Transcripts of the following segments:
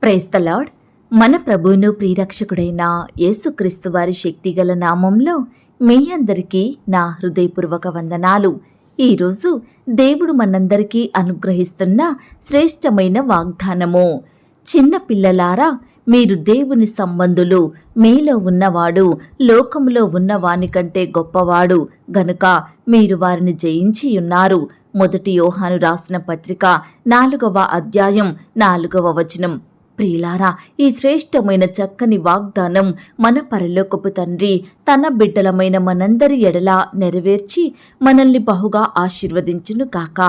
Praise the lord. మన ప్రభువును ప్రియరక్షకుడైన యేసుక్రీస్తు వారి శక్తిగల నామంలో మీ అందరికీ నా హృదయపూర్వక వందనాలు. ఈరోజు దేవుడు మనందరికీ అనుగ్రహిస్తున్న శ్రేష్టమైన వాగ్దానము. చిన్న పిల్లలారా, మీరు దేవుని సంబంధులు, మీలో ఉన్నవాడు లోకములో ఉన్న వానికంటే గొప్పవాడు గనుక మీరు వారిని జయించి ఉన్నారు. మొదటి యోహాను రాసిన పత్రిక 4వ అధ్యాయం 4వ వచనం. ప్రియులారా, ఈ శ్రేష్టమైన చక్కని వాగ్దానం మన పరలోకపు తండ్రి తన బిడ్డలమైన మనందరి ఎడల నెరవేర్చి మనల్ని బహుగా ఆశీర్వదించును కాక.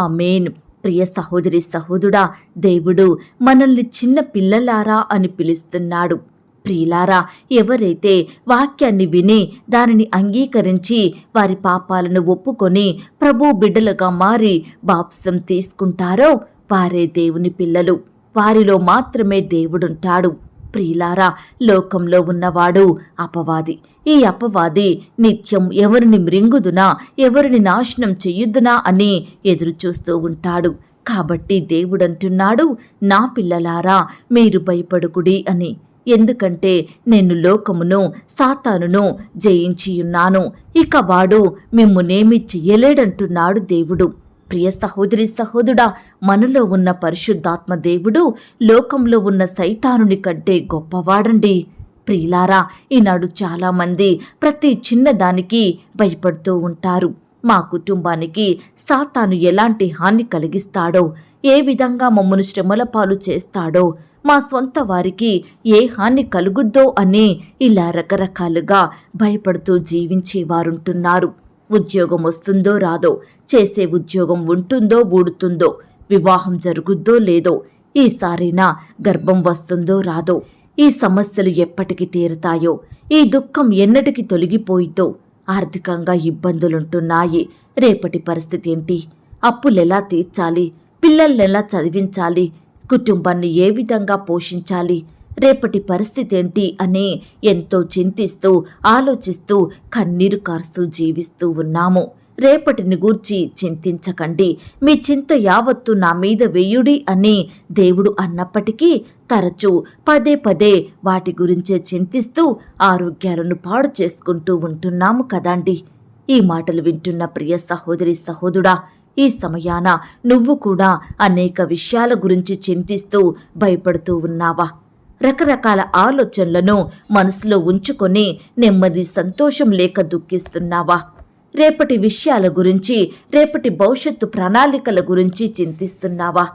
ఆమేన్. ప్రియ సహోదరి సహోదరుడా, దేవుడు మనల్ని చిన్న పిల్లలారా అని పిలుస్తున్నాడు. ప్రియులారా, ఎవరైతే వాక్యాన్ని విని దానిని అంగీకరించి వారి పాపాలను ఒప్పుకొని ప్రభు బిడ్డలుగా మారి బాప్సం తీసుకుంటారో వారే దేవుని పిల్లలు. వారిలో మాత్రమే దేవుడుంటాడు. ప్రియులారా, లోకంలో ఉన్నవాడు అపవాది. ఈ అపవాది నిత్యం ఎవరిని మృంగుదునా, ఎవరిని నాశనం చెయ్యుదునా అని ఎదురుచూస్తూ ఉంటాడు. కాబట్టి దేవుడంటున్నాడు, నా పిల్లలారా మీరు భయపడుకుడి అని. ఎందుకంటే నేను లోకమును సాతానును జయించియున్నాను, ఇక వాడు మిమ్మునేమి చెయ్యలేడంటున్నాడు దేవుడు. ప్రియ సహోదరి సహోదరుడా, మనలో ఉన్న పరిశుద్ధాత్మ దేవుడు లోకంలో ఉన్న సైతానుని కంటే గొప్పవాడండి. ప్రియులారా, ఈనాడు చాలామంది ప్రతి చిన్నదానికి భయపడుతూ ఉంటారు. మా కుటుంబానికి సాతాను ఎలాంటి హాని కలిగిస్తాడో, ఏ విధంగా మమ్మను శ్రమల పాలు చేస్తాడో, మా సొంత వారికి ఏ హాని కలుగుద్దో అని ఇలా రకరకాలుగా భయపడుతూ జీవించేవారుంటున్నారు. ఉద్యోగం వస్తుందో రాదో, చేసే ఉద్యోగం ఉంటుందో ఊడుతుందో, వివాహం జరుగుద్దో లేదో, ఈసారైనా గర్భం వస్తుందో రాదో, ఈ సమస్యలు ఎప్పటికి తీరుతాయో, ఈ దుఃఖం ఎన్నటికి తొలగిపోయితో, ఆర్థికంగా ఇబ్బందులుంటున్నాయి. రేపటి పరిస్థితి ఏంటి? అప్పులెలా తీర్చాలి? పిల్లల్నెలా చదివించాలి? కుటుంబాన్ని ఏ విధంగా పోషించాలి? రేపటి పరిస్థితి ఏంటి అని ఎంతో చింతిస్తూ ఆలోచిస్తూ కన్నీరు కారుస్తూ జీవిస్తూ ఉన్నాము. రేపటిని గూర్చి చింతించకండి, మీ చింత యావత్తు నా మీద వేయుడి అని దేవుడు అన్నప్పటికీ తరచూ పదే పదే వాటి గురించే చింతిస్తూ ఆరోగ్యాలను పాడు చేసుకుంటూ ఉంటున్నాము కదండి. ఈ మాటలు వింటున్న ప్రియ సహోదరి సహోదరుడా, ఈ సమయాన నువ్వు కూడా అనేక విషయాల గురించి చింతిస్తూ భయపడుతూ ఉన్నావా? రకరకాల ఆలోచనలను మనసులో ఉంచుకొని నెమ్మది సంతోషం లేక దుఃఖిస్తున్నావా? రేపటి విషయాల గురించి, రేపటి భవిష్యత్తు ప్రణాళికల గురించి చింతిస్తున్నావా?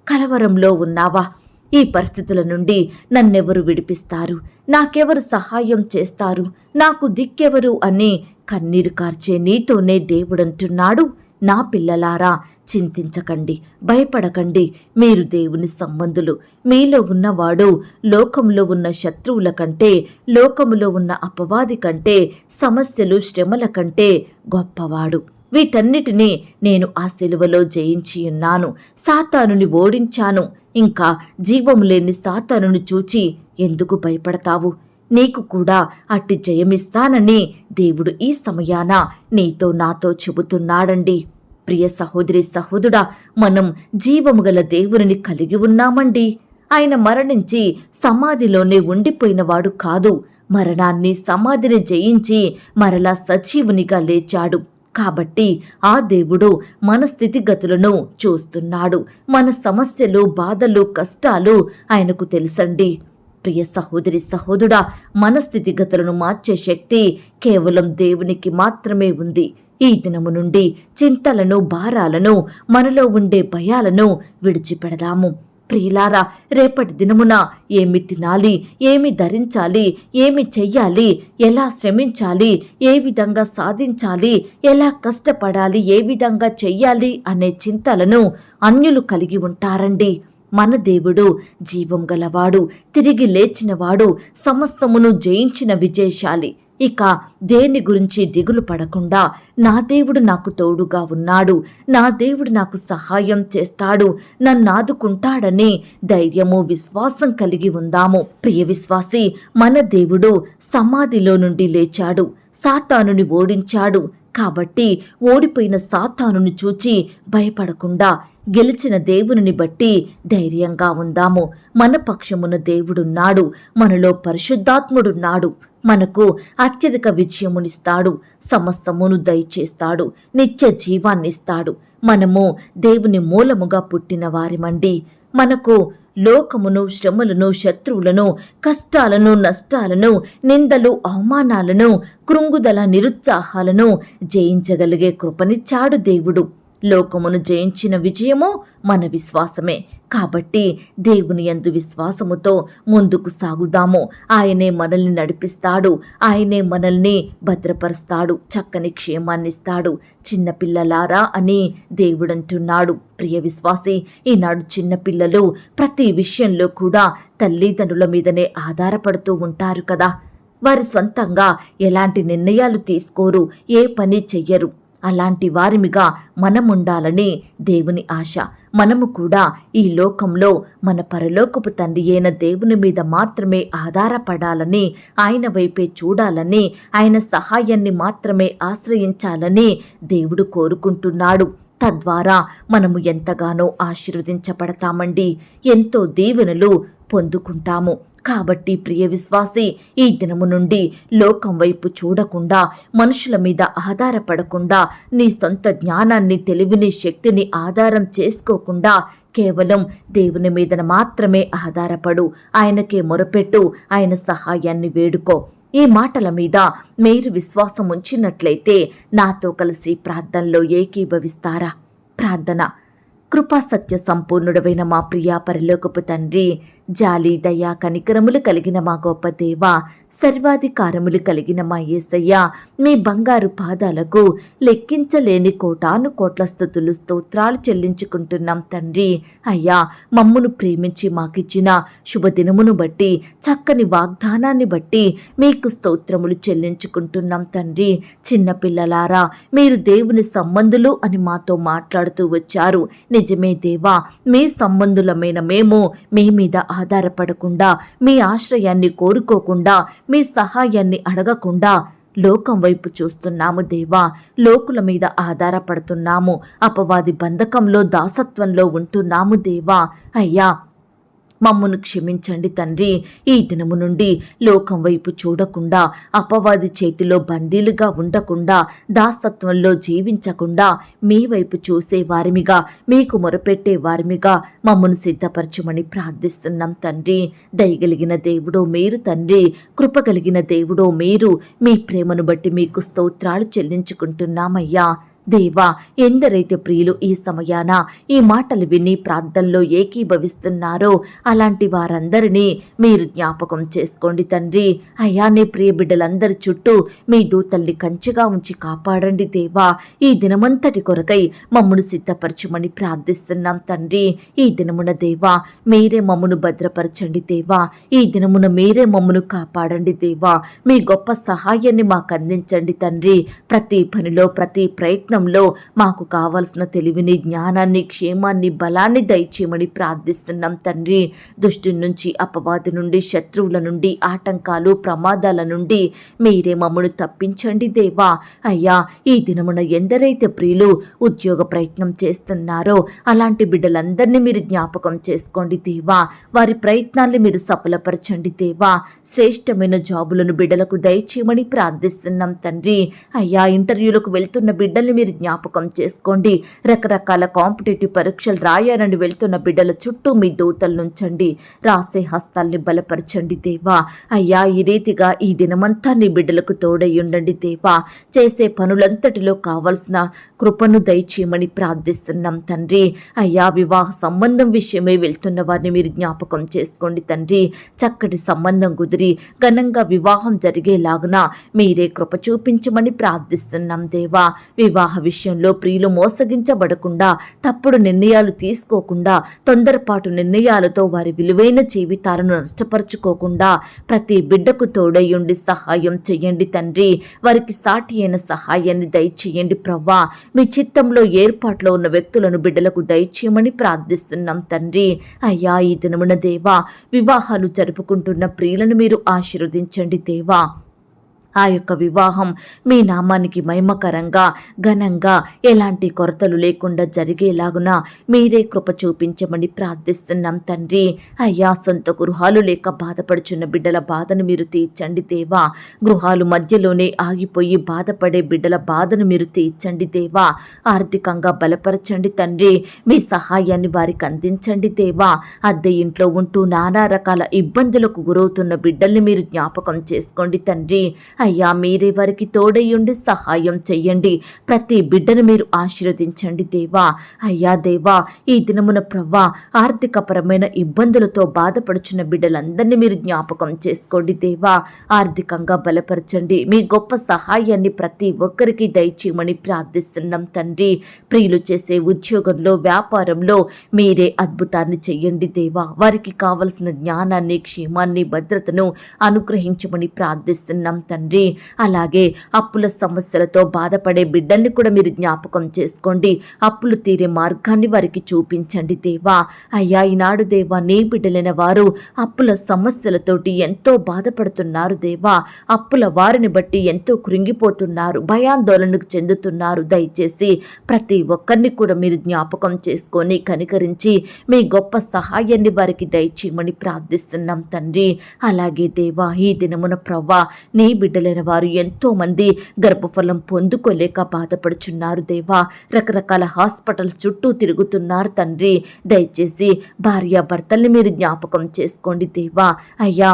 కలవరంలో ఉన్నావా? ఈ పరిస్థితుల నుండి నన్నెవరు విడిపిస్తారు? నాకెవరు సహాయం చేస్తారు? నాకు దిక్కెవరు అని కన్నీరు కార్చే నీతోనే దేవుడంటున్నాడు, నా పిల్లలారా చింతించకండి, భయపడకండి. మీరు దేవుని సంబంధులు. మీలో ఉన్నవాడు లోకంలో ఉన్న శత్రువుల కంటే, లోకములో ఉన్న అపవాది కంటే, సమస్యలు శ్రమల కంటే గొప్పవాడు. వీటన్నిటినీ నేను ఆ సిలువలో జయించి ఉన్నాను. సాతానుని ఓడించాను. ఇంకా జీవం లేని సాతానుని చూచి ఎందుకు భయపడతావు? నీకు కూడా అట్టి జయమిస్తానని దేవుడు ఈ సమయాన నీతో నాతో చెబుతున్నాడండి. ప్రియ సహోదరి సహోదరుడా, మనం జీవము గల దేవుని కలిగి ఉన్నామండి. ఆయన మరణించి సమాధిలోనే ఉండిపోయినవాడు కాదు. మరణాన్ని, సమాధిని జయించి మరలా సజీవునిగా లేచాడు. కాబట్టి ఆ దేవుడు మన స్థితిగతులను చూస్తున్నాడు. మన సమస్యలు, బాధలు, కష్టాలు ఆయనకు తెలుసండి. ప్రియ సహోదరి సహోదరుడా, మన స్థితిగతులను మార్చే శక్తి కేవలం దేవునికి మాత్రమే ఉంది. ఈ దినము నుండి చింతలను, భారాలను, మనలో ఉండే భయాలను విడిచిపెడదాము. ప్రియులారా, రేపటి దినమున ఏమి తినాలి, ఏమి ధరించాలి, ఏమి చెయ్యాలి, ఎలా శ్రమించాలి, ఏ విధంగా సాధించాలి, ఎలా కష్టపడాలి, ఏ విధంగా చెయ్యాలి అనే చింతలను అన్యులు కలిగి ఉంటారండి. మన దేవుడు జీవం గలవాడు, తిరిగి లేచినవాడు, సమస్తమును జయించిన విజయశాలి. ఇక దేని గురించి దిగులు పడకుండా, నా దేవుడు నాకు తోడుగా ఉన్నాడు, నా దేవుడు నాకు సహాయం చేస్తాడు, నన్నాదుకుంటాడని ధైర్యము, విశ్వాసం కలిగి ఉందాము. ప్రియ విశ్వాసి, మన దేవుడు సమాధిలో నుండి లేచాడు, సాతానుని ఓడించాడు. కాబట్టి ఓడిపోయిన సాతానును చూచి భయపడకుండా గెలిచిన దేవునిని బట్టి ధైర్యంగా ఉందాము. మన పక్షమున దేవుడున్నాడు, మనలో పరిశుద్ధాత్ముడున్నాడు. మనకు అత్యధిక విజయమునిస్తాడు, సమస్తమును దయచేస్తాడు, నిత్య జీవాన్నిస్తాడు. మనము దేవుని మూలముగా పుట్టిన వారిమండి. మనకు లోకమును, శ్రమలను, శత్రువులను, కష్టాలను, నష్టాలను, నిందలు, అవమానాలను, కృంగుదల, నిరుత్సాహాలను జయించగలిగే కృపనిచ్చాడు దేవుడు. లోకమును జయించిన విజయము మన విశ్వాసమే. కాబట్టి దేవుని యందు విశ్వాసముతో ముందుకు సాగుదాము. ఆయనే మనల్ని నడిపిస్తాడు, ఆయనే మనల్ని భద్రపరుస్తాడు, చక్కని క్షేమాన్నిస్తాడు. చిన్నపిల్లలారా అని దేవుడంటున్నాడు. ప్రియ విశ్వాసి, ఈనాడు చిన్నపిల్లలు ప్రతి విషయంలో కూడా తల్లిదండ్రుల మీదనే ఆధారపడుతూ ఉంటారు కదా. వారి స్వంతంగా ఎలాంటి నిర్ణయాలు తీసుకోరు, ఏ పని చెయ్యరు. అలాంటి వారిమిగా మనముండాలని దేవుని ఆశ. మనము కూడా ఈ లోకంలో మన పరలోకపు తండ్రి అయిన దేవుని మీద మాత్రమే ఆధారపడాలని, ఆయన వైపే చూడాలని, ఆయన సహాయాన్ని మాత్రమే ఆశ్రయించాలని దేవుడు కోరుకుంటున్నాడు. తద్వారా మనము ఎంతగానో ఆశీర్వదించబడతామండి, ఎంతో దీవెనలు పొందుకుంటాము. కాబట్టి ప్రియ విశ్వాసి, ఈ దినము నుండి లోకం వైపు చూడకుండా, మనుషుల మీద ఆధారపడకుండా, నీ సొంత జ్ఞానాన్ని, తెలివిని, శక్తిని ఆధారం చేసుకోకుండా కేవలం దేవుని మీద మాత్రమే ఆధారపడు. ఆయనకే మొరపెట్టు, ఆయన సహాయాన్ని వేడుకో. ఈ మాటల మీద మీరు విశ్వాసం ఉంచినట్లయితే నాతో కలిసి ప్రార్థనలో ఏకీభవిస్తారా? ప్రార్థన. కృపా సత్య సంపూర్ణుడవైన మా ప్రియా పరలోకపు తండ్రి, జాలి, దయా, కనికరములు కలిగిన మా గొప్ప దేవ, సర్వాధికారములు కలిగిన మా యేసయ్య, మీ బంగారు పాదాలకు లెక్కించలేని కోటాను కోట్ల స్తుతులు, స్తోత్రాలు చెల్లించుకుంటున్నాం తండ్రి. అయ్యా, మమ్మును ప్రేమించి మాకిచ్చిన శుభదినమును బట్టి, చక్కని వాగ్దానాన్ని బట్టి మీకు స్తోత్రములు చెల్లించుకుంటున్నాం తండ్రి. చిన్నపిల్లలారా, మీరు దేవుని సంబంధులు అని మాతో మాట్లాడుతూ వచ్చారు. నిజమే దేవా, మీ సంబంధులమైన మేము మీ మీద ఆధారపడకుండా, మీ ఆశ్రయాన్ని కోరుకోకుండా, మీ సహాయాన్ని అడగకుండా లోకం వైపు చూస్తున్నాము దేవా. లోకుల మీద ఆధారపడుతున్నాము, అపవాది బంధకంలో, దాసత్వంలో ఉంటున్నాము దేవా. అయ్యా, మమ్మను క్షమించండి తండ్రి. ఈ దినము నుండి లోకం వైపు చూడకుండా, అపవాది చేతిలో బందీలుగా ఉండకుండా, దాసత్వంలో జీవించకుండా, మీ వైపు చూసే వారిమిగా, మీకు మొరపెట్టే వారిమిగా మమ్మను సిద్ధపరచమని ప్రార్థిస్తున్నాం తండ్రి. దయగలిగిన దేవుడో మీరు తండ్రి, కృపగలిగిన దేవుడో మీరు. మీ ప్రేమను బట్టి మీకు స్తోత్రాలు చెల్లించుకుంటున్నామయ్యా. దేవా, ఎందరైతే ప్రియులు ఈ సమయాన ఈ మాటలు విని ప్రార్థనలో ఏకీభవిస్తున్నారో అలాంటి వారందరినీ మీరు జ్ఞాపకం చేసుకోండి తండ్రి. అయ్యా, నీ ప్రియ బిడ్డలందరి చుట్టూ మీ దూతల్ని కంచెగా ఉంచి కాపాడండి దేవా. ఈ దినమంతటి కొరకై మమ్మను సిద్ధపరచమని ప్రార్థిస్తున్నాం తండ్రి. ఈ దినమున దేవా, మీరే మమ్మను భద్రపరచండి దేవా. ఈ దినమున మీరే మమ్మను కాపాడండి దేవా. మీ గొప్ప సహాయాన్ని మాకు అందించండి తండ్రి. ప్రతి పనిలో, ప్రతి ప్రయత్నంలో మాకు కావలసిన తెలివిని, జ్ఞానాన్ని, క్షేమాన్ని, బలాన్ని దయచేయమని ప్రార్థిస్తున్నాం తండ్రి. దుష్టుని నుంచి, అపవాది నుండి, శత్రువుల నుండి, ఆటంకాలు, ప్రమాదాల నుండి మీరే మమ్మను తప్పించండి దేవా. అయ్యా, ఈ దినమున ఎందరైతే ప్రియులు ఉద్యోగ ప్రయత్నం చేస్తున్నారో అలాంటి బిడ్డలందరినీ మీరు జ్ఞాపకం చేసుకోండి దేవా. వారి ప్రయత్నాల్ని మీరు సఫలపరచండి దేవా. శ్రేష్టమైన జాబులను బిడ్డలకు దయచేయమని ప్రార్థిస్తున్నాం తండ్రి. అయ్యా, ఇంటర్వ్యూలకు వెళ్తున్న బిడ్డల్ని మీరు జ్ఞాపకం చేసుకోండి. రకరకాల కాంపిటేటివ్ పరీక్షలు రాయాలని వెళ్తున్న బిడ్డల చుట్టూ మీ దూతలు నుంచండి. రాసే హస్తాల్ని బలపరచండి దేవా. అయ్యా, ఈ రీతిగా ఈ దినమంతా నీ బిడ్డలకు తోడై ఉండండి దేవా. చేసే పనులంతటిలో కావలసిన కృపను దయచేయమని ప్రార్థిస్తున్నాం తండ్రి. అయ్యా, వివాహ సంబంధం విషయమై వెళ్తున్న వారిని మీరు జ్ఞాపకం చేసుకోండి తండ్రి. చక్కటి సంబంధం కుదిరి ఘనంగా వివాహం జరిగేలాగున మీరే కృప చూపించమని ప్రార్థిస్తున్నాం దేవా. వివాహ విషయంలో ప్రియులు మోసగించబడకుండా, తప్పుడు నిర్ణయాలు తీసుకోకుండా, తొందరపాటు నిర్ణయాలతో వారి విలువైన జీవితాలను నష్టపరుచుకోకుండా ప్రతి బిడ్డకు తోడయ్యుండి సహాయం చెయ్యండి తండ్రి. వారికి సాటి అయిన సహాయాన్ని దయచేయండి ప్రవ్వా. మీ చిత్తంలో ఏర్పాట్లో ఉన్న వ్యక్తులను బిడ్డలకు దయచేయమని ప్రార్థిస్తున్నాం తండ్రి. అయ్యా, ఈ దినమున దేవా, వివాహాలు జరుపుకుంటున్న ప్రియులను మీరు ఆశీర్వదించండి దేవా. ఆ యొక్క వివాహం మీ నామానికి మహిమకరంగా ఘనంగా ఎలాంటి కొరతలు లేకుండా జరిగేలాగున మీరే కృప చూపించమని ప్రార్థిస్తున్నాం తండ్రి. అయ్యా, సొంత గృహాలు లేక బాధపడుచున్న బిడ్డల బాధను మీరు తీర్చండి దేవా. గృహాలు మధ్యలోనే ఆగిపోయి బాధపడే బిడ్డల బాధను మీరు తీర్చండి దేవా. ఆర్థికంగా బలపరచండి తండ్రి. మీ సహాయాన్ని వారికి అందించండి దేవా. అద్దె ఇంట్లో ఉంటూ నానా రకాల ఇబ్బందులకు గురవుతున్న బిడ్డల్ని మీరు జ్ఞాపకం చేసుకోండి తండ్రి. అయ్యా, మీరే వారికి తోడయ్యుండి సహాయం చెయ్యండి. ప్రతి బిడ్డను మీరు ఆశీర్వదించండి దేవా. అయ్యా దేవా, ఈ దినమున ప్రవ్వా ఆర్థికపరమైన ఇబ్బందులతో బాధపడుచున్న బిడ్డలందరినీ మీరు జ్ఞాపకం చేసుకోండి దేవా. ఆర్థికంగా బలపరచండి. మీ గొప్ప సహాయాన్ని ప్రతి ఒక్కరికి దయచేయమని ప్రార్థిస్తున్నాం తండ్రి. ప్రియులు చేసే ఉద్యోగంలో వ్యాపారంలో మీరే అద్భుతాన్ని చెయ్యండి దేవా. వారికి కావలసిన జ్ఞానాన్ని క్షేమాన్ని భద్రతను అనుగ్రహించమని ప్రార్థిస్తున్నాం తండ్రి. అలాగే అప్పుల సమస్యలతో బాధపడే బిడ్డల్ని కూడా మీరు జ్ఞాపకం చేసుకోండి. అప్పులు తీరే మార్గాన్ని వారికి చూపించండి దేవా. అయ్యా, ఈనాడు దేవా, నీ బిడ్డలైన వారు అప్పుల సమస్యలతోటి ఎంతో బాధపడుతున్నారు దేవా. అప్పుల వారిని బట్టి ఎంతో కృంగిపోతున్నారు, భయాందోళనకు చెందుతున్నారు. దయచేసి ప్రతి ఒక్కరిని కూడా మీరు జ్ఞాపకం చేసుకొని కనికరించి మీ గొప్ప సహాయాన్ని వారికి దయచేయమని ప్రార్థిస్తున్నాం తండ్రి. అలాగే దేవా, ఈ దినమున ప్రవ్వా నీ బిడ్డలైన వారు ఎంతో మంది గర్భఫలం పొందుకోలేక బాధపడుచున్నారు దేవా. రకరకాల హాస్పిటల్స్ చుట్టూ తిరుగుతున్నారు తండ్రి. దయచేసి భార్యాభర్తల్ని మీరు జ్ఞాపకం చేసుకోండి దేవా. అయ్యా,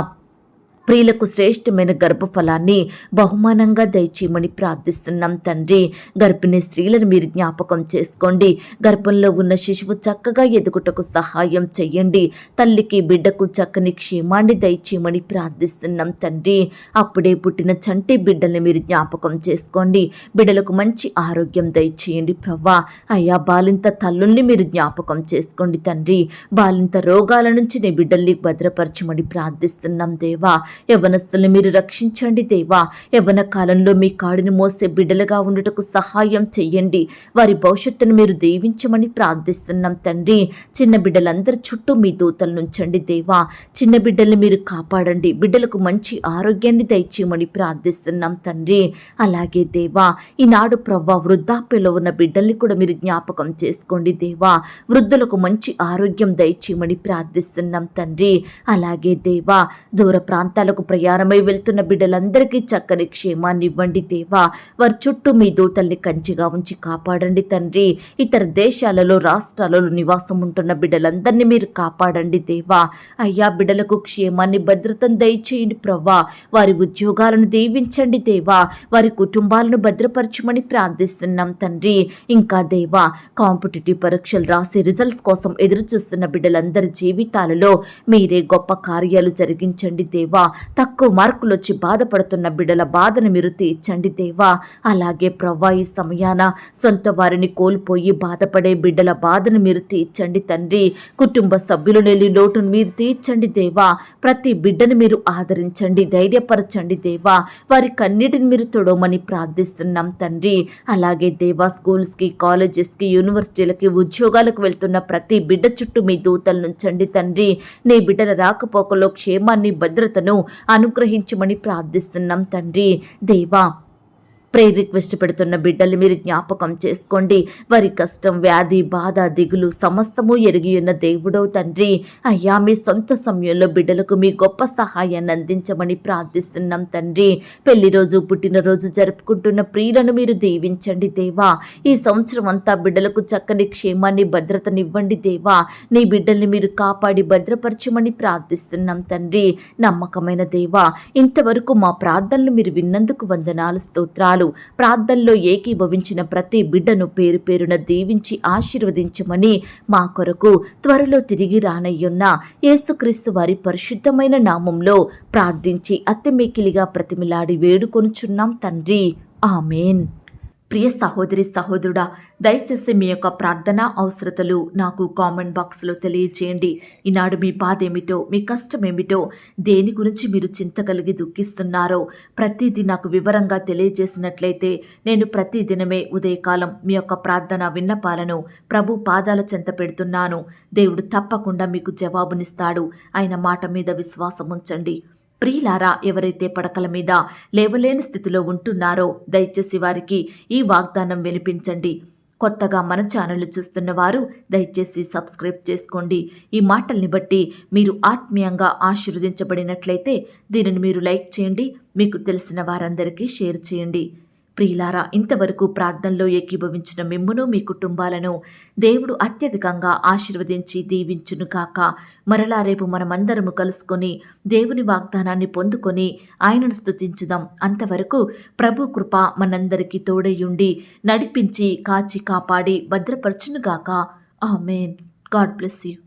ప్రియులకు శ్రేష్టమైన గర్భఫలాన్ని బహుమానంగా దయచేయమని ప్రార్థిస్తున్నాం తండ్రి. గర్భిణీ స్త్రీలను మీరు జ్ఞాపకం చేసుకోండి. గర్భంలో ఉన్న శిశువు చక్కగా ఎదుగుటకు సహాయం చెయ్యండి. తల్లికి బిడ్డకు చక్కని క్షేమాన్ని దయచేయమని ప్రార్థిస్తున్నాం తండ్రి. అప్పుడే పుట్టిన చంటి బిడ్డల్ని మీరు జ్ఞాపకం చేసుకోండి. బిడ్డలకు మంచి ఆరోగ్యం దయచేయండి ప్రభా. అయ్యా, బాలింత తల్లుల్ని మీరు జ్ఞాపకం చేసుకోండి తండ్రి. బాలింత రోగాల నుంచి నీ బిడ్డల్ని భద్రపరచమని ప్రార్థిస్తున్నాం దేవా. యవ్వనస్తుల్ని మీరు రక్షించండి దేవా. యవ్వన కాలంలో మీ కాడిని మోసే బిడ్డలుగా ఉండుటకు సహాయం చెయ్యండి. వారి భవిష్యత్తును మీరు దీవించమని ప్రార్థిస్తున్నాం తండ్రి. చిన్న బిడ్డలందరి చుట్టూ మీ దూతలు నుంచండి దేవా. చిన్న బిడ్డల్ని మీరు కాపాడండి. బిడ్డలకు మంచి ఆరోగ్యాన్ని దయచేయమని ప్రార్థిస్తున్నాం తండ్రి. అలాగే దేవా, ఈనాడు ప్రవ్వా వృద్ధాప్యలో ఉన్న బిడ్డల్ని కూడా మీరు జ్ఞాపకం చేసుకోండి దేవా. వృద్ధులకు మంచి ఆరోగ్యం దయచేయమని ప్రార్థిస్తున్నాం తండ్రి. అలాగే దేవా, దూర ప్రాంతాలకు ప్రయాణమై వెళ్తున్న బిడ్డలందరికీ చక్కని క్షేమాన్ని ఇవ్వండి దేవా. వారి చుట్టూ మీ దూతల్ని కంచిగా ఉంచి కాపాడండి తండ్రి. ఇతర దేశాలలో రాష్ట్రాలలో నివాసం ఉంటున్న బిడ్డలందరినీ మీరు కాపాడండి దేవా. అయ్యా, బిడ్డలకు క్షేమాన్ని భద్రతను దయచేయండి ప్రవ్వా. వారి ఉద్యోగాలను దీవించండి దేవా. వారి కుటుంబాలను భద్రపరచమని ప్రార్థిస్తున్నాం తండ్రి. ఇంకా దేవా, కాంపిటేటివ్ పరీక్షలు రాసి రిజల్ట్స్ కోసం ఎదురు చూస్తున్న బిడ్డలందరి జీవితాలలో మీరే గొప్ప కార్యాలు జరిగించండి దేవా. తక్కువ మార్కులు వచ్చి బాధపడుతున్న బిడ్డల బాధను మీరు తీర్చండి దేవా. అలాగే ప్రవ్వా, ఈ సమయాన సొంత వారిని కోల్పోయి బాధపడే బిడ్డల బాధను మీరు తీర్చండి తండ్రి. కుటుంబ సభ్యులు నెల్లి లోటును మీరు తీర్చండి దేవా. ప్రతి బిడ్డను మీరు ఆదరించండి, ధైర్యపరచండి దేవా. వారి కన్నిటిని మీరు తొడవమని ప్రార్థిస్తున్నాం తండ్రి. అలాగే దేవా, స్కూల్స్కి, కాలేజెస్కి, యూనివర్సిటీలకి, ఉద్యోగాలకు వెళ్తున్న ప్రతి బిడ్డ చుట్టూ మీ దూతలు నుంచండి తండ్రి. నీ బిడ్డల రాకపోకలో క్షేమాన్ని భద్రతను అనుగ్రహించమని ప్రార్థిస్తున్నాం తండ్రి. దేవా, ప్రేయర్ రిక్వెస్ట్ పెడుతున్న బిడ్డల్ని మీరు జ్ఞాపకం చేసుకోండి. వారి కష్టం, వ్యాధి, బాధ, దిగులు సమస్తము ఎరిగి ఉన్న దేవుడో తండ్రి. అయ్యా, మీ సొంత సమయంలో బిడ్డలకు మీ గొప్ప సహాయాన్ని అందించమని ప్రార్థిస్తున్నాం తండ్రి. పెళ్లి రోజు, పుట్టినరోజు జరుపుకుంటున్న ప్రియులను మీరు దీవించండి దేవా. ఈ సంవత్సరం అంతా బిడ్డలకు చక్కని క్షేమాన్ని భద్రతనివ్వండి దేవా. నీ బిడ్డల్ని మీరు కాపాడి భద్రపరచమని ప్రార్థిస్తున్నాం తండ్రి. నమ్మకమైన దేవా, ఇంతవరకు మా ప్రార్థనలు మీరు విన్నందుకు వందనాలు, స్తోత్రాలు. ప్రార్థనలో ఏకీభవించిన ప్రతి బిడ్డను పేరు పేరున దీవించి ఆశీర్వదించమని మా కొరకు త్వరలో తిరిగి రానయ్యున్న యేసుక్రీస్తు వారి పరిశుద్ధమైన నామంలో ప్రార్థించి అతి మిక్కిలిగా ప్రతిమిలాడి వేడుకొనుచున్నాం తండ్రి. ఆమేన్. ప్రియ సహోదరి సహోదరుడా, దయచేసి మీ యొక్క ప్రార్థన అవసరతలు నాకు కామెంట్ బాక్స్లో తెలియజేయండి. ఈనాడు మీ బాధ ఏమిటో, మీ కష్టం ఏమిటో, దేని గురించి మీరు చింత కలిగి దుఃఖిస్తున్నారో ప్రతిదీ నాకు వివరంగా తెలియజేసినట్లయితే నేను ప్రతిదినమే ఉదయకాలం మీ యొక్క ప్రార్థన విన్నపాలను ప్రభు పాదాల చెంత పెడుతున్నాను. దేవుడు తప్పకుండా మీకు జవాబునిస్తాడు. ఆయన మాట మీద విశ్వాసం ఉంచండి. ప్రియులారా, ఎవరైతే పడకల మీద లేవలేని స్థితిలో ఉంటున్నారో దయచేసి వారికి ఈ వాగ్దానం వినిపించండి. కొత్తగా మన ఛానల్ చూస్తున్న వారు దయచేసి సబ్స్క్రైబ్ చేసుకోండి. ఈ మాటల్ని బట్టి మీరు ఆత్మీయంగా ఆశీర్వదించబడినట్లయితే దీనిని మీరు లైక్ చేయండి, మీకు తెలిసిన వారందరికీ షేర్ చేయండి. ప్రియులారా, ఇంతవరకు ప్రార్థనలో ఏకీభవించిన మిమ్మును మీ కుటుంబాలను దేవుడు అత్యధికంగా ఆశీర్వదించి దీవించును కాక. మరలా రేపు మనమందరము కలుసుకొని దేవుని వాగ్దానాన్ని పొందుకొని ఆయనను స్తుతించుదాం. అంతవరకు ప్రభు కృప మనందరికీ తోడయుండి నడిపించి కాచి కాపాడి భద్రపరచునుగాక. ఆమేన్. God bless you.